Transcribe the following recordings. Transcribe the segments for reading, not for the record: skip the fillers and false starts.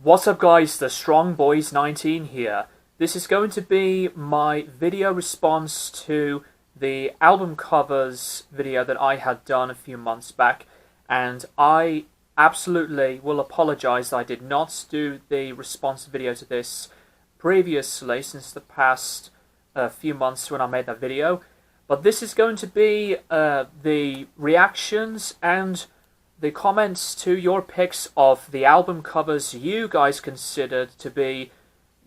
What's up guys, the Strong Boys 19 here. This is going to be my video response to the album covers video that I had done a few months back, and I absolutely will apologize that I did not do the response video to this previously since the past few months when I made that video. But this is going to be the reactions and the comments to your picks of the album covers you guys considered to be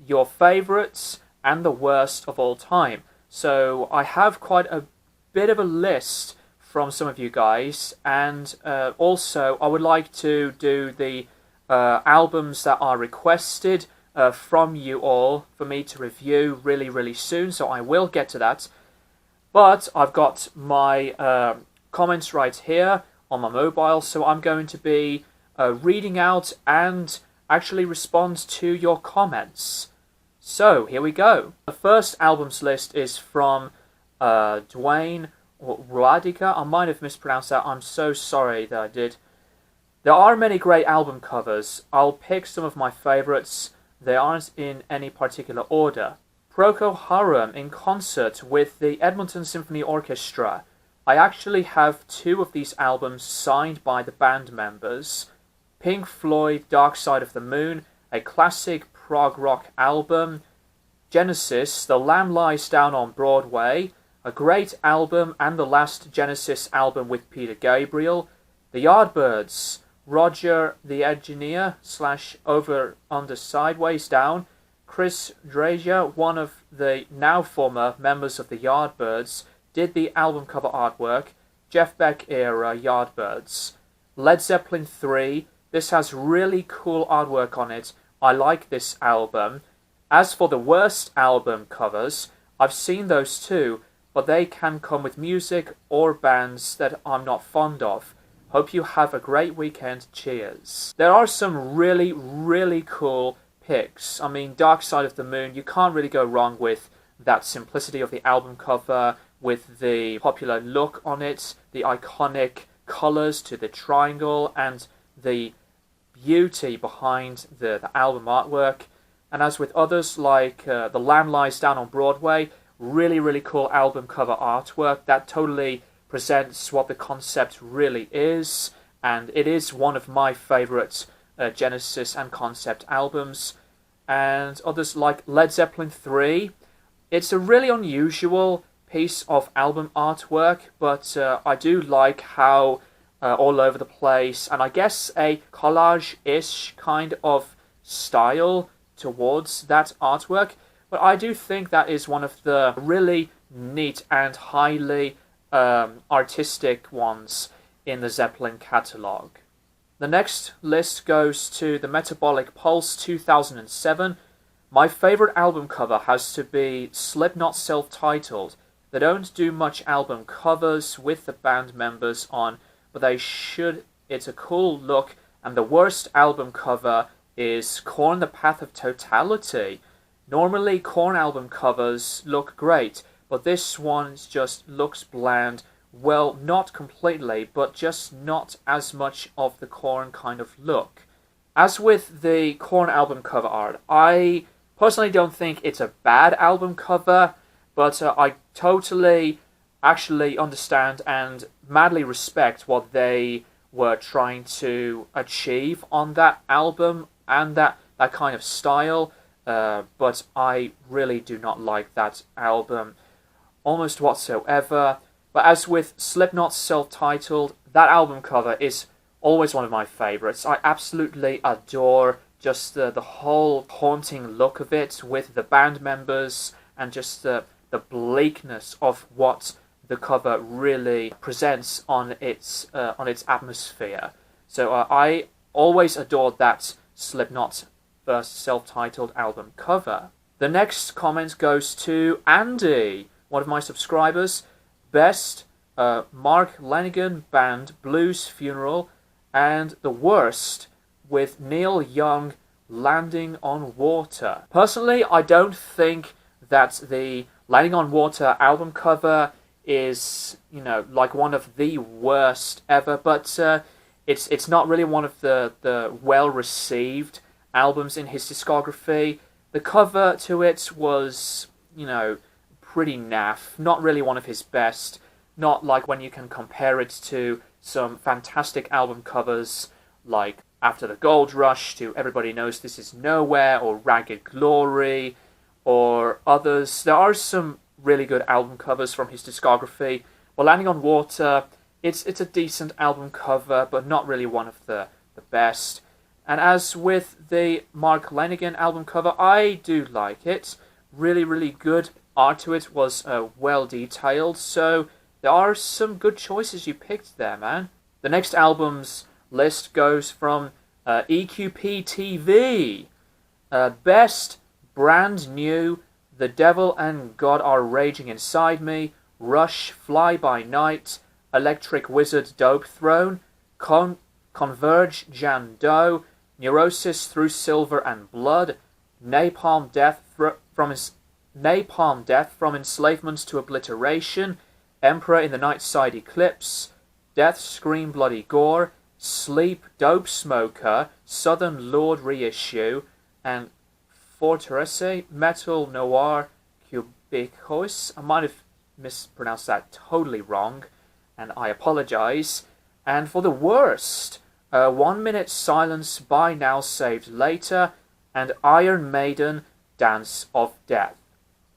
your favorites and the worst of all time. So I have quite a bit of a list from some of you guys, and also I would like to do the albums that are requested from you all for me to review really soon, so I will get to that. But I've got my comments right here on my mobile, so I'm going to be reading out and actually respond to your comments. So here we go. The first albums list is from Dwayne Radica. I might have mispronounced that. I'm so sorry that I did. There are many great album covers. I'll pick some of my favorites. They aren't in any particular order. Procol Harum in concert with the Edmonton Symphony Orchestra. I actually have two of these albums signed by the band members. Pink Floyd Dark Side of the Moon, a classic prog rock album. Genesis, The Lamb Lies Down on Broadway, a great album and the last Genesis album with Peter Gabriel. The Yardbirds, Roger the Engineer / Over Under Sideways Down. Chris Dreja, one of the now former members of the Yardbirds, did the album cover artwork. Jeff Beck era Yardbirds. Led Zeppelin 3. This has really cool artwork on it. I like this album. As for the worst album covers, I've seen those too, but they can come with music or bands that I'm not fond of. Hope you have a great weekend. Cheers. There are some really cool picks. I mean, Dark Side of the Moon, you can't really go wrong with that simplicity of the album cover, with the popular look on it, the iconic colours to the triangle, and the beauty behind the album artwork. And as with others like The Lamb Lies Down on Broadway, really cool album cover artwork that totally presents what the concept really is, and it is one of my favourite Genesis and concept albums. And others like Led Zeppelin 3, it's a really unusual piece of album artwork, but I do like how all over the place, and I guess a collage-ish kind of style towards that artwork, but I do think that is one of the really neat and highly artistic ones in the Zeppelin catalogue. The next list goes to the Metabolic Pulse 2007. My favourite album cover has to be Slipknot Self-Titled. They don't do much album covers with the band members on, but they should. It's a cool look. And the worst album cover is Korn: The Path of Totality. Normally Korn album covers look great, but this one just looks bland. Well, not completely, but just not as much of the Korn kind of look. As with the Korn album cover art, I personally don't think it's a bad album cover, but I totally actually understand and madly respect what they were trying to achieve on that album and that kind of style, but I really do not like that album almost whatsoever. But as with Slipknot's Self-Titled, that album cover is always one of my favourites. I absolutely adore just the whole haunting look of it with the band members and just the bleakness of what the cover really presents on its atmosphere. So I always adored that Slipknot first self-titled album cover. The next comment goes to Andy, one of my subscribers. Best Mark Lanigan Band Blues Funeral, and the worst with Neil Young Landing on Water. Personally, I don't think that the Landing on Water album cover is, like one of the worst ever, but it's not really one of the well-received albums in his discography. The cover to it was, pretty naff. Not really one of his best. Not like when you can compare it to some fantastic album covers like After the Gold Rush to Everybody Knows This Is Nowhere or Ragged Glory or others. There are some really good album covers from his discography. Well, Landing on Water, it's a decent album cover, but not really one of the best. And as with the Mark Lanegan album cover, I do like it. Really, really good. Art to it was well detailed, so there are some good choices you picked there, man. The next album's list goes from EQP TV. Best, Brand New, The Devil and God Are Raging Inside Me, Rush, Fly By Night, Electric Wizard, Dope Throne, Converge, Jan Doe, Neurosis, Through Silver and Blood, Napalm Death from Enslavement to Obliteration, Emperor in the Night Side Eclipse, Death Scream Bloody Gore, Sleep, Dope Smoker, Southern Lord Reissue, and Forteresse, Metal Noir Cubicus. I might have mispronounced that totally wrong, and I apologize. And for the worst, 1 Minute Silence, By Now Saved Later, and Iron Maiden, Dance of Death.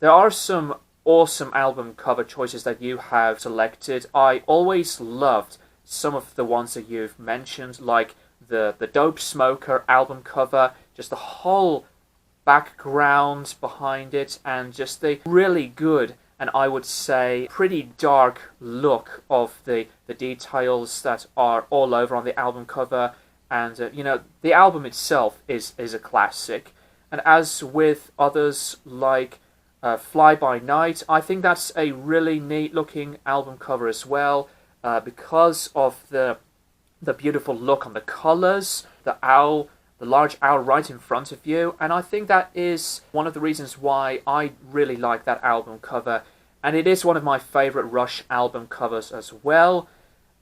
There are some awesome album cover choices that you have selected. I always loved some of the ones that you've mentioned, like the Dope Smoker album cover, just the whole background behind it, and just the really good and I would say pretty dark look of the details that are all over on the album cover. And the album itself is a classic. And as with others like Fly By Night, I think that's a really neat looking album cover as well, because of the beautiful look on the colors, the large owl right in front of you, and I think that is one of the reasons why I really like that album cover, and it is one of my favorite Rush album covers as well.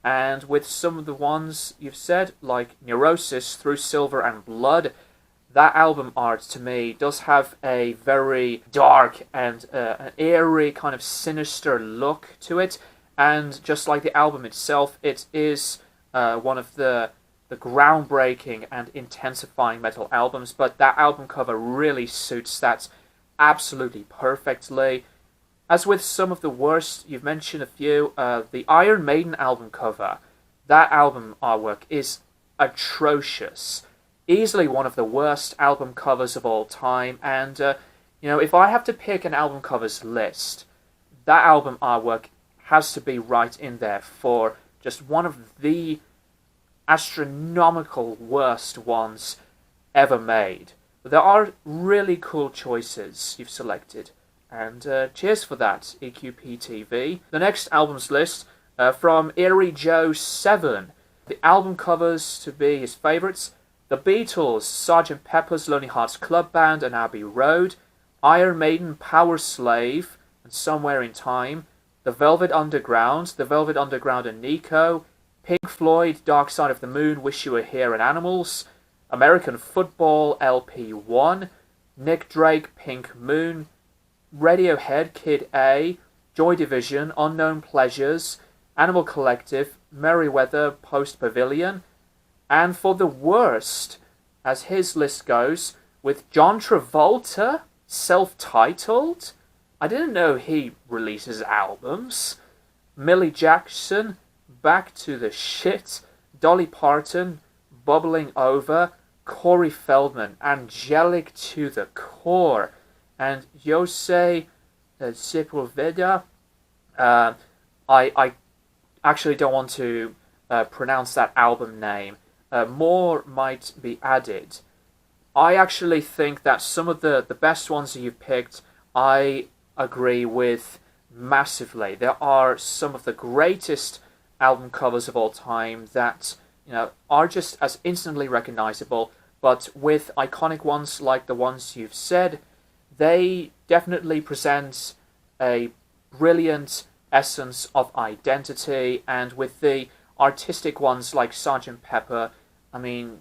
And with some of the ones you've said, like Neurosis, Through Silver and Blood, that album art to me does have a very dark and an eerie kind of sinister look to it. And just like the album itself, it is one of the groundbreaking and intensifying metal albums. But that album cover really suits that absolutely perfectly. As with some of the worst, you've mentioned a few, the Iron Maiden album cover, that album artwork is atrocious. Easily one of the worst album covers of all time, and if I have to pick an album covers list, that album artwork has to be right in there for just one of the astronomical worst ones ever made. But there are really cool choices you've selected, and cheers for that, EQP TV. The next albums list from Eerie Joe 7. The album covers to be his favourites: The Beatles, Sgt. Pepper's Lonely Hearts Club Band and Abbey Road, Iron Maiden, Power Slave and Somewhere in Time, The Velvet Underground and Nico, Pink Floyd, Dark Side of the Moon, Wish You Were Here and Animals, American Football LP1, Nick Drake, Pink Moon, Radiohead, Kid A, Joy Division, Unknown Pleasures, Animal Collective, Merriweather, Post Pavilion. And for the worst, as his list goes, with John Travolta, self-titled. I didn't know he releases albums. Millie Jackson, Back to the Shit, Dolly Parton, Bubbling Over, Corey Feldman, angelic to the core, and Jose Sepulveda. I actually don't want to pronounce that album name. More might be added. I actually think that some of the best ones that you've picked, I agree with massively. There are some of the greatest album covers of all time that are just as instantly recognizable, but with iconic ones like the ones you've said, they definitely present a brilliant essence of identity. And with the artistic ones like Sgt. Pepper, I mean,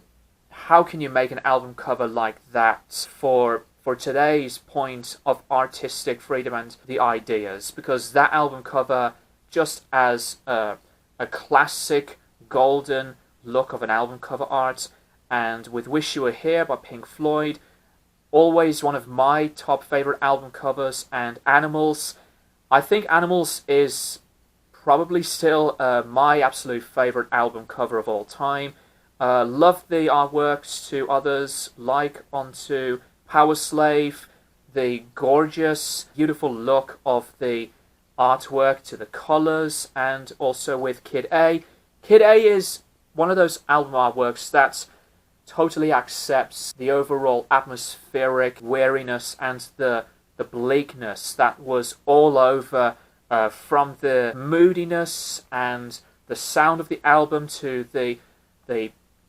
how can you make an album cover like that for today's point of artistic freedom and the ideas? Because that album cover, just as a classic golden look of an album cover art, and with Wish You Were Here by Pink Floyd, always one of my top favorite album covers, and Animals. I think Animals is probably still my absolute favorite album cover of all time. Love the artworks to others, like onto Power Slave, the gorgeous, beautiful look of the artwork to the colors, and also with Kid A. Kid A is one of those album artworks that totally accepts the overall atmospheric weariness and the bleakness that was all over, from the moodiness and the sound of the album to the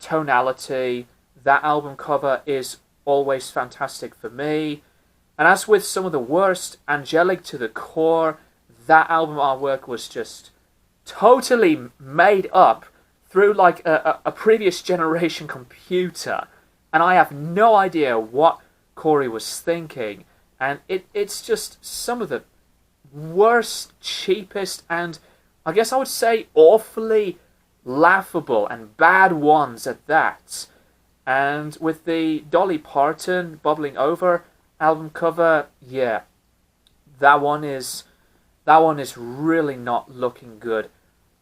tonality. That album cover is always fantastic for me. And as with some of the worst, angelic to the core, that album artwork was just totally made up through like a previous generation computer, and I have no idea what Corey was thinking. And it's just some of the worst, cheapest, and I guess I would say awfully laughable and bad ones at that. And with the Dolly Parton Bubbling Over album cover, yeah, that one is really not looking good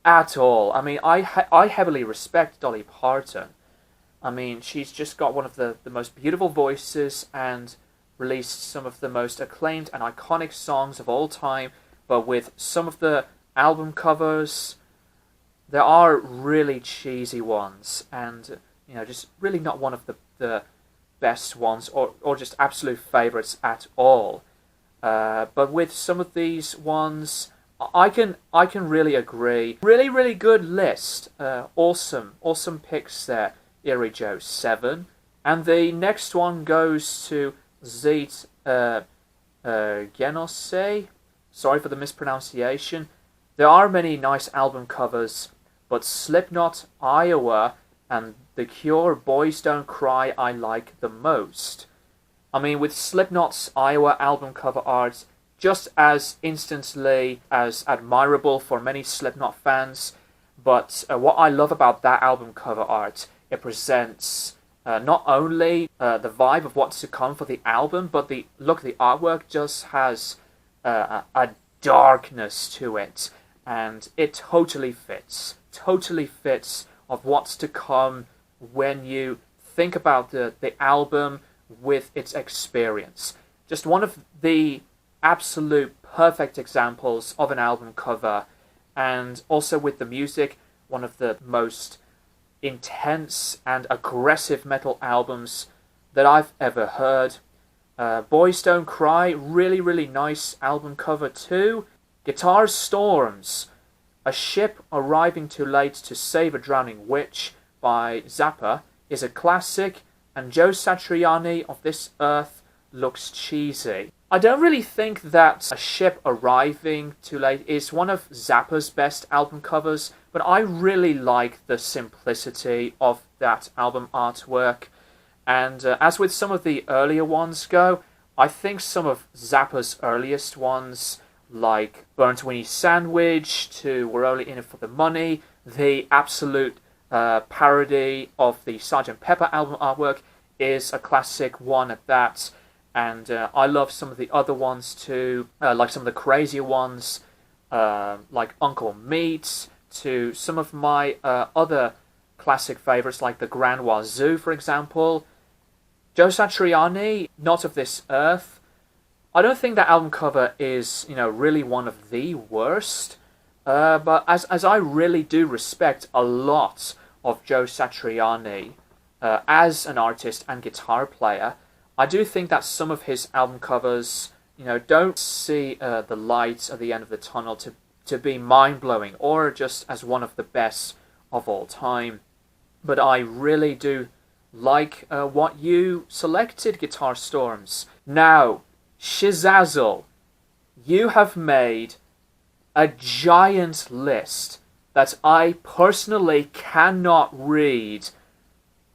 at all. I mean, I heavily respect Dolly Parton. I mean, she's just got one of the most beautiful voices and released some of the most acclaimed and iconic songs of all time, but with some of the album covers, there are really cheesy ones, and just really not one of the best ones, or just absolute favourites at all. But with some of these ones, I can really agree. Really, really good list. Awesome picks there, Eerie Joe 7. And the next one goes to Zit Genose. Sorry for the mispronunciation. There are many nice album covers, but Slipknot, Iowa, and The Cure, Boys Don't Cry I like the most. I mean, with Slipknot's Iowa album cover art, just as instantly as admirable for many Slipknot fans, but what I love about that album cover art, it presents not only the vibe of what's to come for the album, but the artwork just has a darkness to it, and it totally fits of what's to come when you think about the album with its experience. Just one of the absolute perfect examples of an album cover, and also with the music, one of the most intense and aggressive metal albums that I've ever heard. Boys Don't Cry, really, really nice album cover too. Guitar Storms, A Ship Arriving Too Late to Save a Drowning Witch by Zappa, is a classic, and Joe Satriani of This Earth looks cheesy. I don't really think that A Ship Arriving Too Late is one of Zappa's best album covers, but I really like the simplicity of that album artwork. And as with some of the earlier ones go, I think some of Zappa's earliest ones, like Burnt Winnie Sandwich to We're Only In It For The Money, the absolute parody of the Sgt. Pepper album artwork, is a classic one at that. And I love some of the other ones too, like some of the crazier ones, like Uncle Meat, to some of my other classic favourites like the Grand Wazoo, for example. Joe Satriani, Not of This Earth. I don't think that album cover is, really one of the worst, but as I really do respect a lot of Joe Satriani as an artist and guitar player, I do think that some of his album covers, don't see the light at the end of the tunnel to be mind-blowing or just as one of the best of all time. But I really do like what you selected, Guitar Storms. Now, Shizazzle, you have made a giant list that I personally cannot read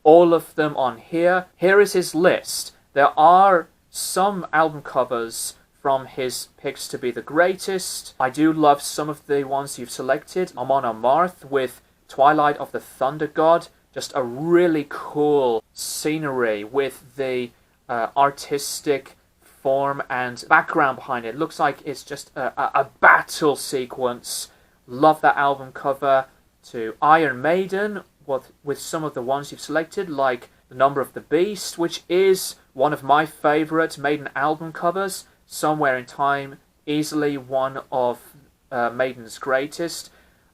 all of them on here. Here is his list. There are some album covers from his picks to be the greatest. I do love some of the ones you've selected. Amon Amarth with Twilight of the Thunder God. Just a really cool scenery with the artistic form and background behind it. Looks like it's just a battle sequence. Love that album cover. To Iron Maiden with some of the ones you've selected, like The Number of the Beast, which is one of my favourite Maiden album covers. Somewhere in Time, easily one of Maiden's greatest.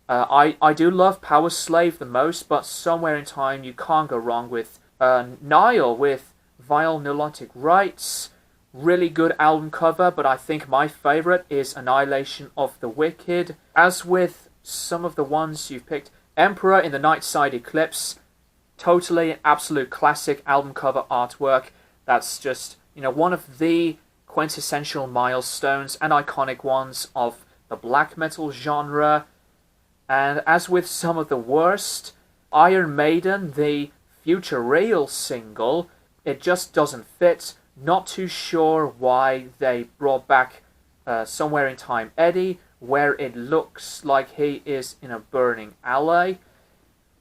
I do love Power Slave the most, but Somewhere in Time you can't go wrong with. Nile with Vile Neurotic Rights. Really good album cover, but I think my favourite is Annihilation of the Wicked. As with some of the ones you've picked, Emperor in the Nightside Eclipse. Totally absolute classic album cover artwork. That's just, one of the quintessential milestones and iconic ones of the black metal genre. And as with some of the worst, Iron Maiden, the Future Real single, it just doesn't fit. Not too sure why they brought back Somewhere in Time Eddie, where it looks like he is in a burning alley.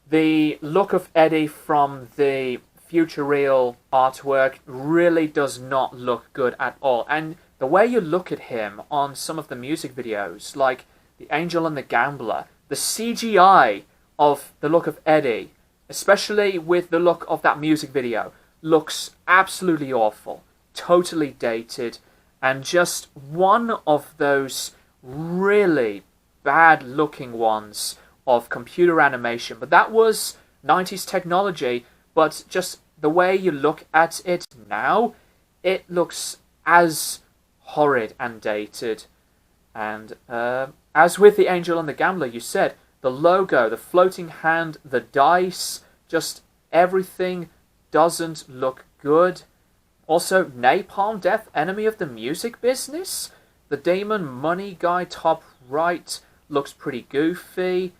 The look of Eddie from the Future Real artwork really does not look good at all. And the way you look at him on some of the music videos, like The Angel and the Gambler, the CGI of the look of Eddie, especially with the look of that music video, looks absolutely awful, totally dated, and just one of those really bad looking ones of computer animation. But that was 90s technology, but just the way you look at it now, it looks as horrid and dated. And as with The Angel and the Gambler, you said, the logo, the floating hand, the dice, just everything doesn't look good. Also, Napalm Death, Enemy of the Music Business. The Damon Money guy top right looks pretty goofy.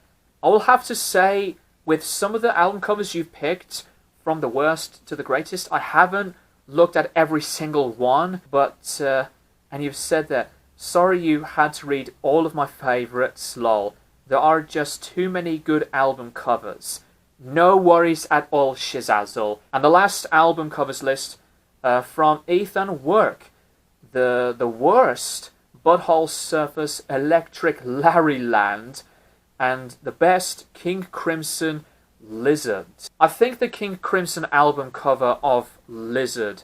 I will have to say, with some of the album covers you've picked, from the worst to the greatest, I haven't looked at every single one, but, and you've said that, sorry you had to read all of my favourites, lol. There are just too many good album covers. No worries at all, Shizazzle. And the last album covers list from Ethan Work. The worst, Butthole Surface Electric Larryland, and the best, King Crimson Lizard. I think the King Crimson album cover of Lizard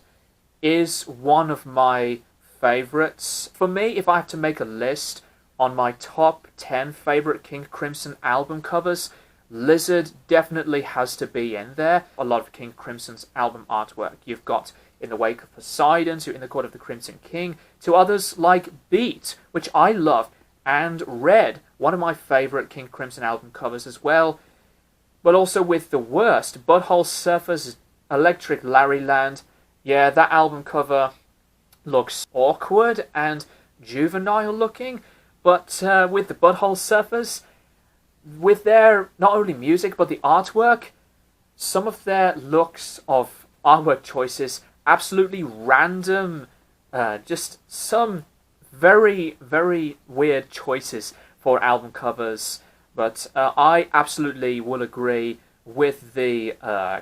is one of my favourites. For me, if I have to make a list on my top 10 favourite King Crimson album covers, Lizard definitely has to be in there. A lot of King Crimson's album artwork. You've got In the Wake of Poseidon, to In the Court of the Crimson King, to others like Beat, which I love, and Red, one of my favourite King Crimson album covers as well. But also with the worst, Butthole Surface Electric Larryland. Yeah, that album cover looks awkward and juvenile looking, but with the Butthole Surface, with their not only music but the artwork, some of their looks of artwork choices, absolutely random, just some very, very weird choices for album covers. But I absolutely will agree with the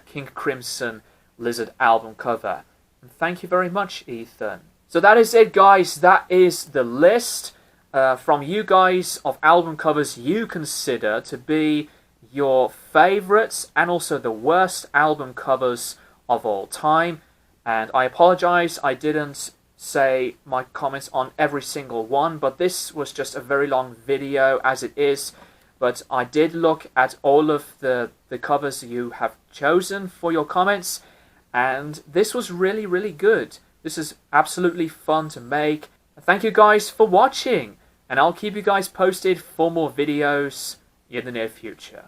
King Crimson Lizard album cover. And thank you very much, Ethan. So that is it, guys. That is the list from you guys of album covers you consider to be your favourites and also the worst album covers of all time. And I apologise, I didn't say my comments on every single one, but this was just a very long video as it is. But I did look at all of the covers you have chosen for your comments, and this was really, really good. This is absolutely fun to make. Thank you guys for watching, and I'll keep you guys posted for more videos in the near future.